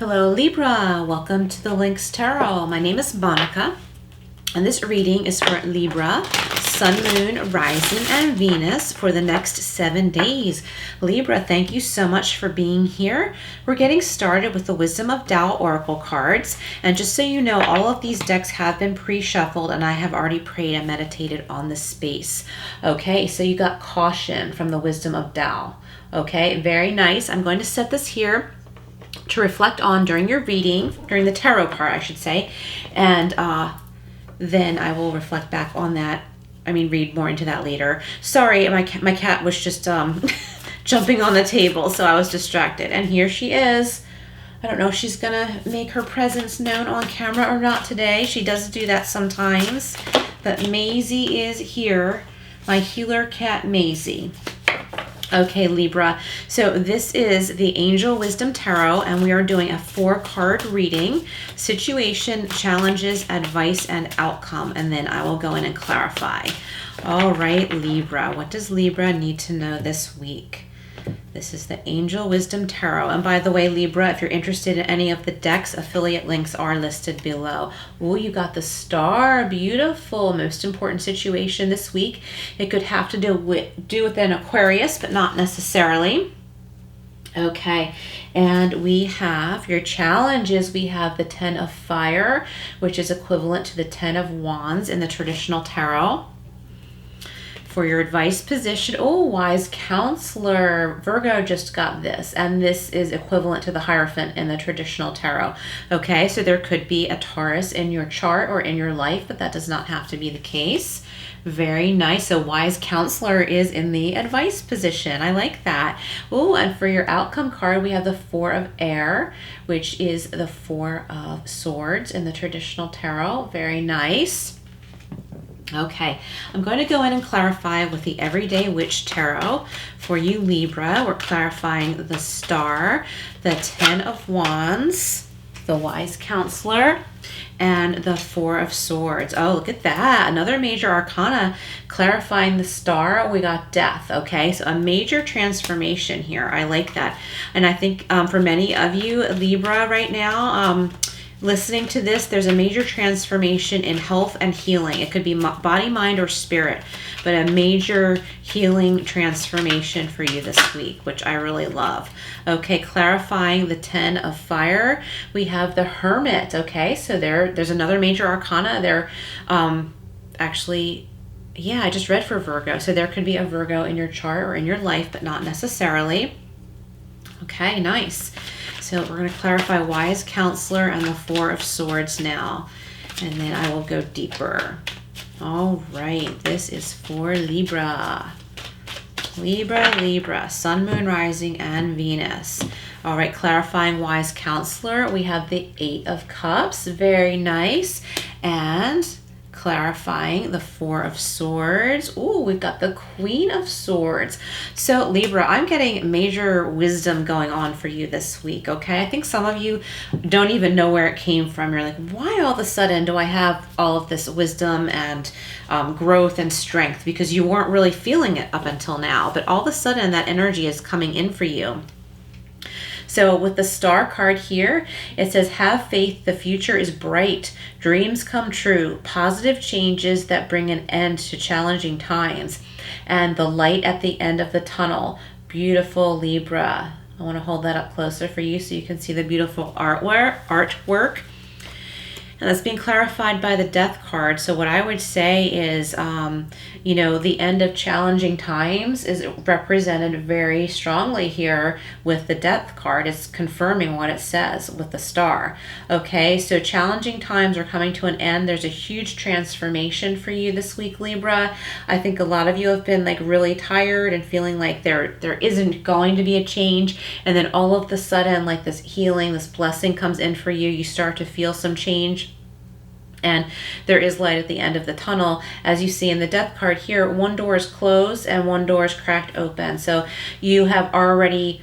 Hello Libra, welcome to the Lynx Tarot. My name is Monica and this reading is for Libra, Sun, Moon, Rising, and Venus for the next 7 days. Libra, thank you so much for being here. We're getting started with the Wisdom of Tao Oracle cards, and just so you know, all of these decks have been pre-shuffled and I have already prayed and meditated on this space. Okay, so you got caution from the Wisdom of Tao. Okay, very nice. I'm going to set this here to reflect on during your reading, during the tarot part, I should say, and then I will reflect back on that. Read more into that later. Sorry, my cat was just jumping on the table, so I was distracted. And here she is. I don't know if she's gonna make her presence known on camera or not today. She does do that sometimes. But Maisie is here, my healer cat Maisie. Okay, Libra, so this is the Angel Wisdom Tarot, and we are doing a 4-card reading, situation, challenges, advice, and outcome, and then I will go in and clarify. All right, Libra, what does Libra need to know this week? This is the Angel Wisdom Tarot. And by the way, Libra, if you're interested in any of the decks, affiliate links are listed below. Oh, you got the Star. Beautiful. Most important situation this week. It could have to do with an Aquarius, but not necessarily. Okay, and we have your challenges. We have the 10 of Fire, which is equivalent to the 10 of Wands in the traditional tarot. For your advice position, oh, Wise Counselor, Virgo just got this, and this is equivalent to the Hierophant in the traditional tarot. Okay, so there could be a Taurus in your chart or in your life, but that does not have to be the case. Very nice. So Wise Counselor is in the advice position. I like that. Oh, and for your outcome card, we have the 4 of Air, which is the 4 of Swords in the traditional tarot. Very nice. Okay, I'm going to go in and clarify with the Everyday Witch Tarot. For you, Libra, we're clarifying the Star, the 10 of Wands, the Wise Counselor, and the 4 of Swords. Oh, look at that. Another major arcana clarifying the Star. We got Death. Okay, so a major transformation here. I like that. And I think for many of you, Libra, right now, listening to this, there's a major transformation in health and healing. It could be body, mind, or spirit, but a major healing transformation for you this week, which I really love. Okay, clarifying the 10 of Fire, we have the Hermit. Okay, so there's another major arcana there. Actually, yeah, I just read for Virgo. So there could be a Virgo in your chart or in your life, but not necessarily. Okay, nice. So we're going to clarify Wise Counselor and the 4 of Swords now, and then I will go deeper. All right, this is for Libra. Libra, Sun, Moon, Rising, and Venus. All right, clarifying Wise Counselor, we have the 8 of Cups. Very nice. And clarifying the 4 of Swords. Ooh, we've got the Queen of Swords. So Libra, I'm getting major wisdom going on for you this week, okay? I think some of you don't even know where it came from. You're like, why all of a sudden do I have all of this wisdom and growth and strength? Because you weren't really feeling it up until now, but all of a sudden that energy is coming in for you. So with the Star card here, it says, have faith, the future is bright, dreams come true, positive changes that bring an end to challenging times, and the light at the end of the tunnel. Beautiful, Libra. I want to hold that up closer for you so you can see the beautiful artwork. And that's being clarified by the Death card. So what I would say is, the end of challenging times is represented very strongly here with the Death card. It's confirming what it says with the Star. Okay, so challenging times are coming to an end. There's a huge transformation for you this week, Libra. I think a lot of you have been like really tired and feeling like there isn't going to be a change. And then all of a sudden, like this healing, this blessing comes in for you. You start to feel some change. And there is light at the end of the tunnel. As you see in the Death card here, one door is closed and one door is cracked open. So you have already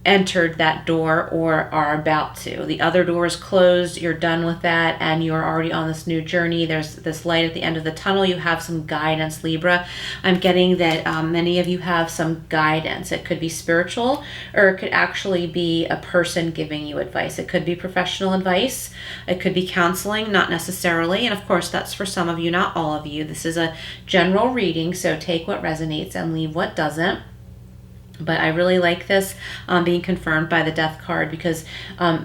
entered that door or are about to. The other door is closed, you're done with that, and you're already on this new journey. There's this light at the end of the tunnel. You have some guidance, Libra. I'm getting that many of you have some guidance. It could be spiritual, or it could actually be a person giving you advice. It could be professional advice. It could be counseling, not necessarily. And of course, that's for some of you, not all of you. This is a general reading, so take what resonates and leave what doesn't. But I really like this being confirmed by the Death card, because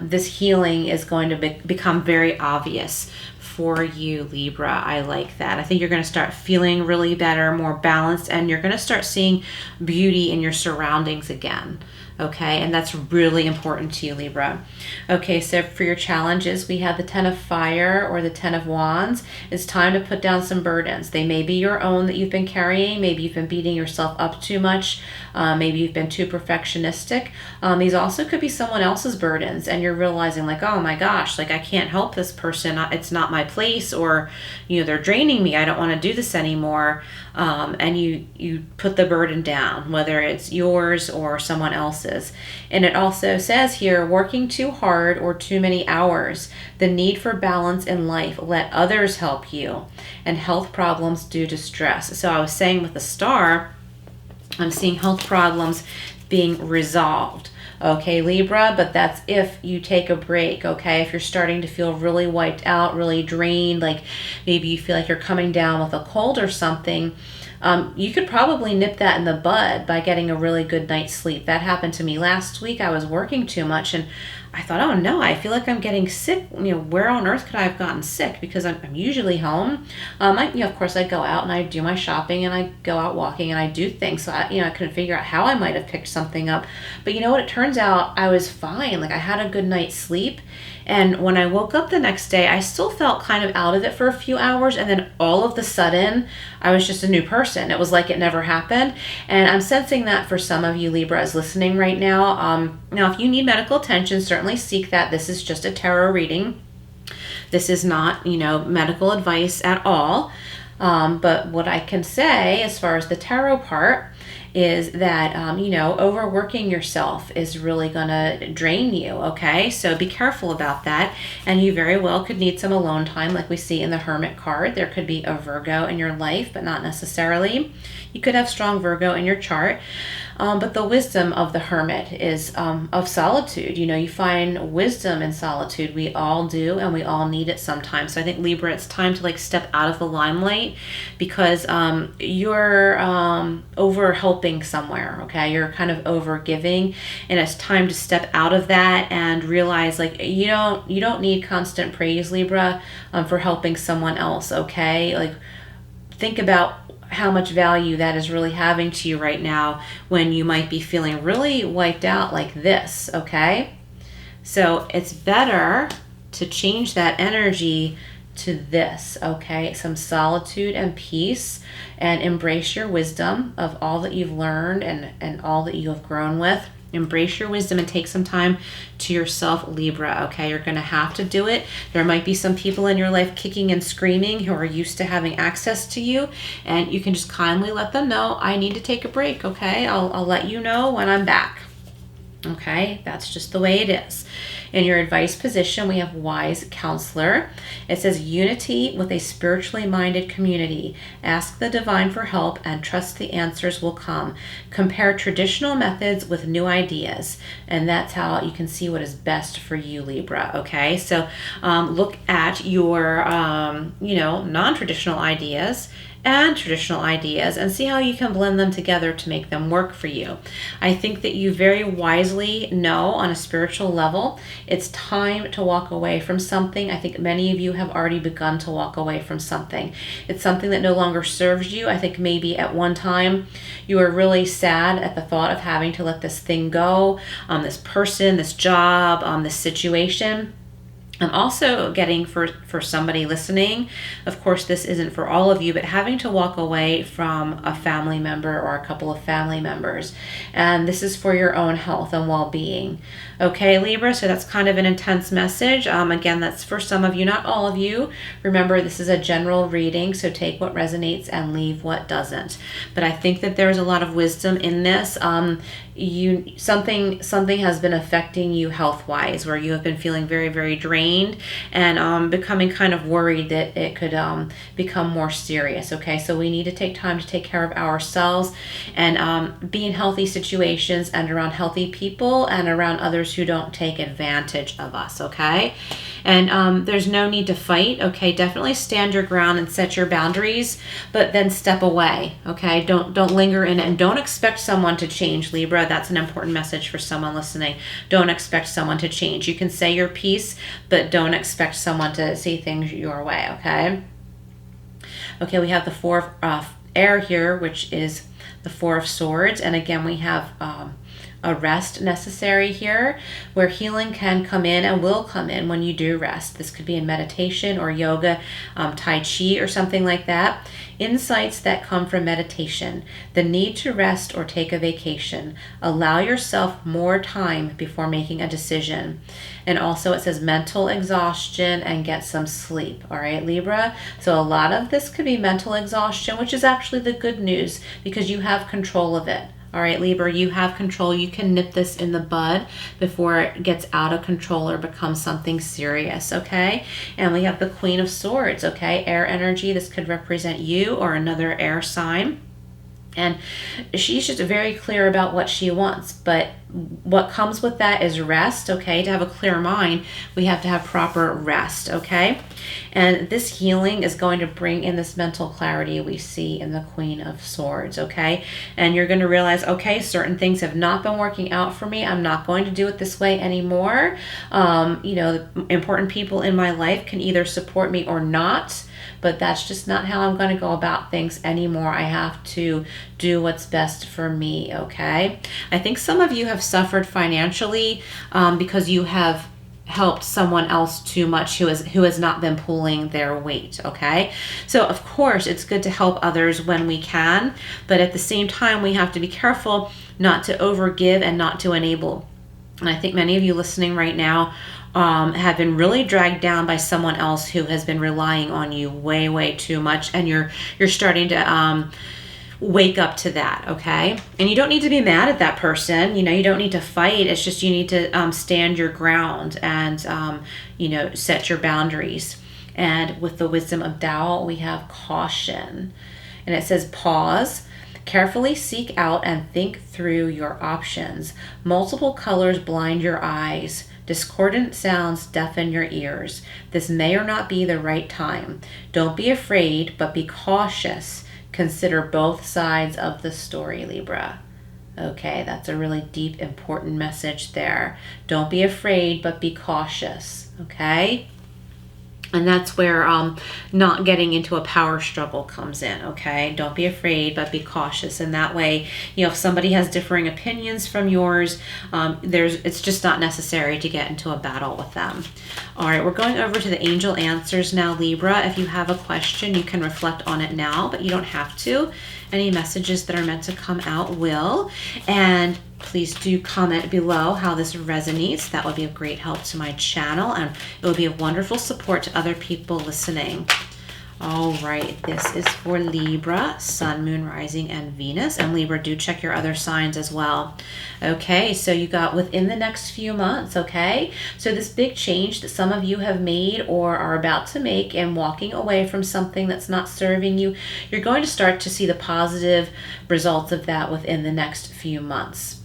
this healing is going to become very obvious for you, Libra. I like that. I think you're going to start feeling really better, more balanced, and you're going to start seeing beauty in your surroundings again. Okay, and that's really important to you, Libra. Okay, so for your challenges, we have the 10 of Fire or the 10 of Wands. It's time to put down some burdens. They may be your own that you've been carrying. Maybe you've been beating yourself up too much. Maybe you've been too perfectionistic. These also could be someone else's burdens, and you're realizing like, oh my gosh, like I can't help this person. It's not my place, or they're draining me. I don't want to do this anymore. And you put the burden down, whether it's yours or someone else's. And it also says here, working too hard or too many hours, the need for balance in life, let others help you, and health problems due to stress. So I was saying with the Star, I'm seeing health problems being resolved. Okay, Libra, but that's if you take a break, okay? If you're starting to feel really wiped out, really drained, like maybe you feel like you're coming down with a cold or something, you could probably nip that in the bud by getting a really good night's sleep. That happened to me last week. I was working too much, and I thought, oh no, I feel like I'm getting sick. Where on earth could I have gotten sick? Because I'm usually home. Of course, I go out and I do my shopping and I go out walking and I do things. So I couldn't figure out how I might have picked something up. But you know what? It turns out I was fine. Like I had a good night's sleep. And when I woke up the next day, I still felt kind of out of it for a few hours. And then all of the sudden, I was just a new person. It was like it never happened. And I'm sensing that for some of you Libras listening right now. Now, if you need medical attention, certainly seek that. This is just a tarot reading. This is not, medical advice at all. But what I can say as far as the tarot part is that, overworking yourself is really going to drain you, okay? So be careful about that. And you very well could need some alone time, like we see in the Hermit card. There could be a Virgo in your life, but not necessarily. You could have strong Virgo in your chart. But the wisdom of the Hermit is of solitude. You find wisdom in solitude. We all do, and we all need it sometimes. So I think, Libra, it's time to step out of the limelight, because you're over helping somewhere, okay? You're kind of over giving, and it's time to step out of that and realize you don't need constant praise, Libra, for helping someone else, okay? Think about how much value that is really having to you right now when you might be feeling really wiped out like this, okay? So it's better to change that energy to this, okay? Some solitude and peace, and embrace your wisdom of all that you've learned and all that you have grown with. Embrace your wisdom and take some time to yourself, Libra, okay? You're going to have to do it. There might be some people in your life kicking and screaming who are used to having access to you, and you can just kindly let them know, I need to take a break, okay? I'll let you know when I'm back. Okay, that's just the way it is. In your advice position, we have wise counselor. It says unity with a spiritually minded community. Ask the divine for help and trust the answers will come. Compare traditional methods with new ideas. And that's how you can see what is best for you, Libra. Okay, so look at your, non-traditional ideas and traditional ideas and see how you can blend them together to make them work for you. I think that you very wisely know on a spiritual level it's time to walk away from something. I think many of you have already begun to walk away from something. It's something that no longer serves you. I think maybe at one time you were really sad at the thought of having to let this thing go, this person, this job, this situation. I'm also getting for somebody listening, of course this isn't for all of you, but having to walk away from a family member or a couple of family members. And this is for your own health and well-being. Okay, Libra, so that's kind of an intense message. Again, that's for some of you, not all of you. Remember, this is a general reading, so take what resonates and leave what doesn't. But I think that there's a lot of wisdom in this. something has been affecting you health-wise, where you have been feeling very, very drained and becoming kind of worried that it could become more serious. Okay, so we need to take time to take care of ourselves and be in healthy situations and around healthy people and around others who don't take advantage of us. Okay, and there's no need to fight. Okay, definitely stand your ground and set your boundaries, but then step away. Okay, don't linger in it, and don't expect someone to change, Libra. That's an important message for someone listening. Don't expect someone to change. You can say your piece, but don't expect someone to see things your way. Okay, we have the Four of Air here, which is the Four of Swords, and again we have a rest necessary here, where healing can come in and will come in when you do rest. This could be in meditation or yoga, Tai Chi or something like that. Insights that come from meditation, the need to rest or take a vacation. Allow yourself more time before making a decision. And also it says mental exhaustion and get some sleep. All right, Libra. So a lot of this could be mental exhaustion, which is actually the good news because you have control of it. All right, Libra, you have control. You can nip this in the bud before it gets out of control or becomes something serious, okay? And we have the Queen of Swords, okay? Air energy. This could represent you or another air sign. And she's just very clear about what she wants, but what comes with that is rest, okay? To have a clear mind, we have to have proper rest, okay? And this healing is going to bring in this mental clarity we see in the Queen of Swords, okay? And you're going to realize, okay, certain things have not been working out for me. I'm not going to do it this way anymore. Important people in my life can either support me or not, but that's just not how I'm going to go about things anymore. I have to do what's best for me, okay? I think some of you have suffered financially because you have helped someone else too much who has not been pulling their weight, okay? So of course it's good to help others when we can, but at the same time we have to be careful not to overgive and not to enable. And I think many of you listening right now have been really dragged down by someone else who has been relying on you way, way too much, and you're starting to wake up to that, okay? And you don't need to be mad at that person. You don't need to fight. It's just you need to stand your ground and set your boundaries. And with the Wisdom of Tao, we have caution, and it says pause. Carefully seek out and think through your options. Multiple colors blind your eyes. Discordant sounds deafen your ears. This may or not be the right time. Don't be afraid, but be cautious. Consider both sides of the story, Libra. Okay, that's a really deep, important message there. Don't be afraid, but be cautious, okay? And that's where not getting into a power struggle comes in, okay? Don't be afraid, but be cautious. And that way, if somebody has differing opinions from yours, it's just not necessary to get into a battle with them. All right, we're going over to the angel answers now, Libra. If you have a question, you can reflect on it now, but you don't have to. Any messages that are meant to come out will. And please do comment below how this resonates. That would be a great help to my channel, and it would be a wonderful support to other people listening. All right, this is for Libra, Sun, Moon, Rising, and Venus. And Libra, do check your other signs as well. Okay, so you got within the next few months, okay? So this big change that some of you have made or are about to make and walking away from something that's not serving you, you're going to start to see the positive results of that within the next few months.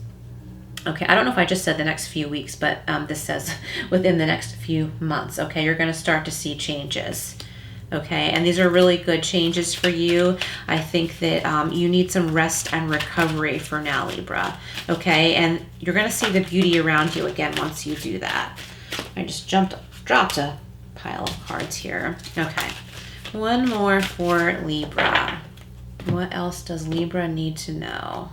Okay, I don't know if I just said the next few weeks, but this says within the next few months. Okay, you're going to start to see changes. Okay, and these are really good changes for you. I think that you need some rest and recovery for now, Libra. Okay, and you're going to see the beauty around you again once you do that. I just dropped a pile of cards here. Okay, one more for Libra. What else does Libra need to know?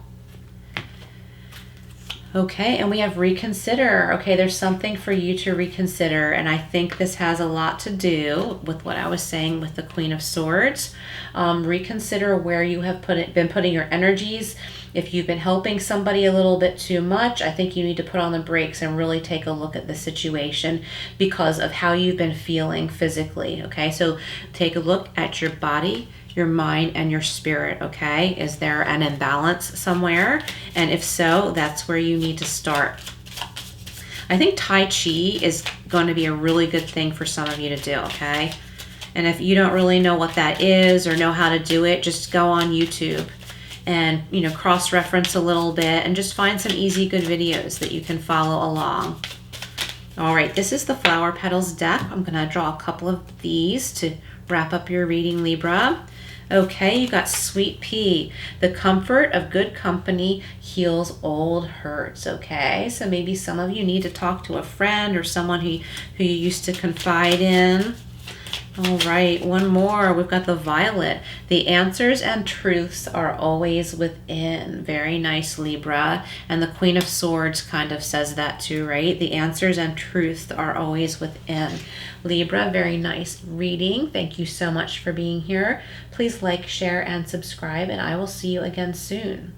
Okay, and we have reconsider. Okay, there's something for you to reconsider, and I think this has a lot to do with what I was saying with the Queen of Swords. Reconsider where you have been putting your energies. If you've been helping somebody a little bit too much, I think you need to put on the brakes and really take a look at the situation because of how you've been feeling physically. Okay, so take a look at your body, your mind and your spirit, okay? Is there an imbalance somewhere? And if so, that's where you need to start. I think Tai Chi is going to be a really good thing for some of you to do, okay? And if you don't really know what that is or know how to do it, just go on YouTube and, you know, cross-reference a little bit and just find some easy, good videos that you can follow along. All right, this is the Flower Petals deck. I'm going to draw a couple of these to wrap up your reading, Libra. Okay, you got Sweet Pea. The comfort of good company heals old hurts, okay? So maybe some of you need to talk to a friend or someone who you used to confide in. All right, one more. We've got the Violet. The answers and truths are always within. Very nice, Libra. And the Queen of Swords kind of says that too, right? The answers and truths are always within. Libra, very nice reading. Thank you so much for being here. Please like, share, and subscribe, and I will see you again soon.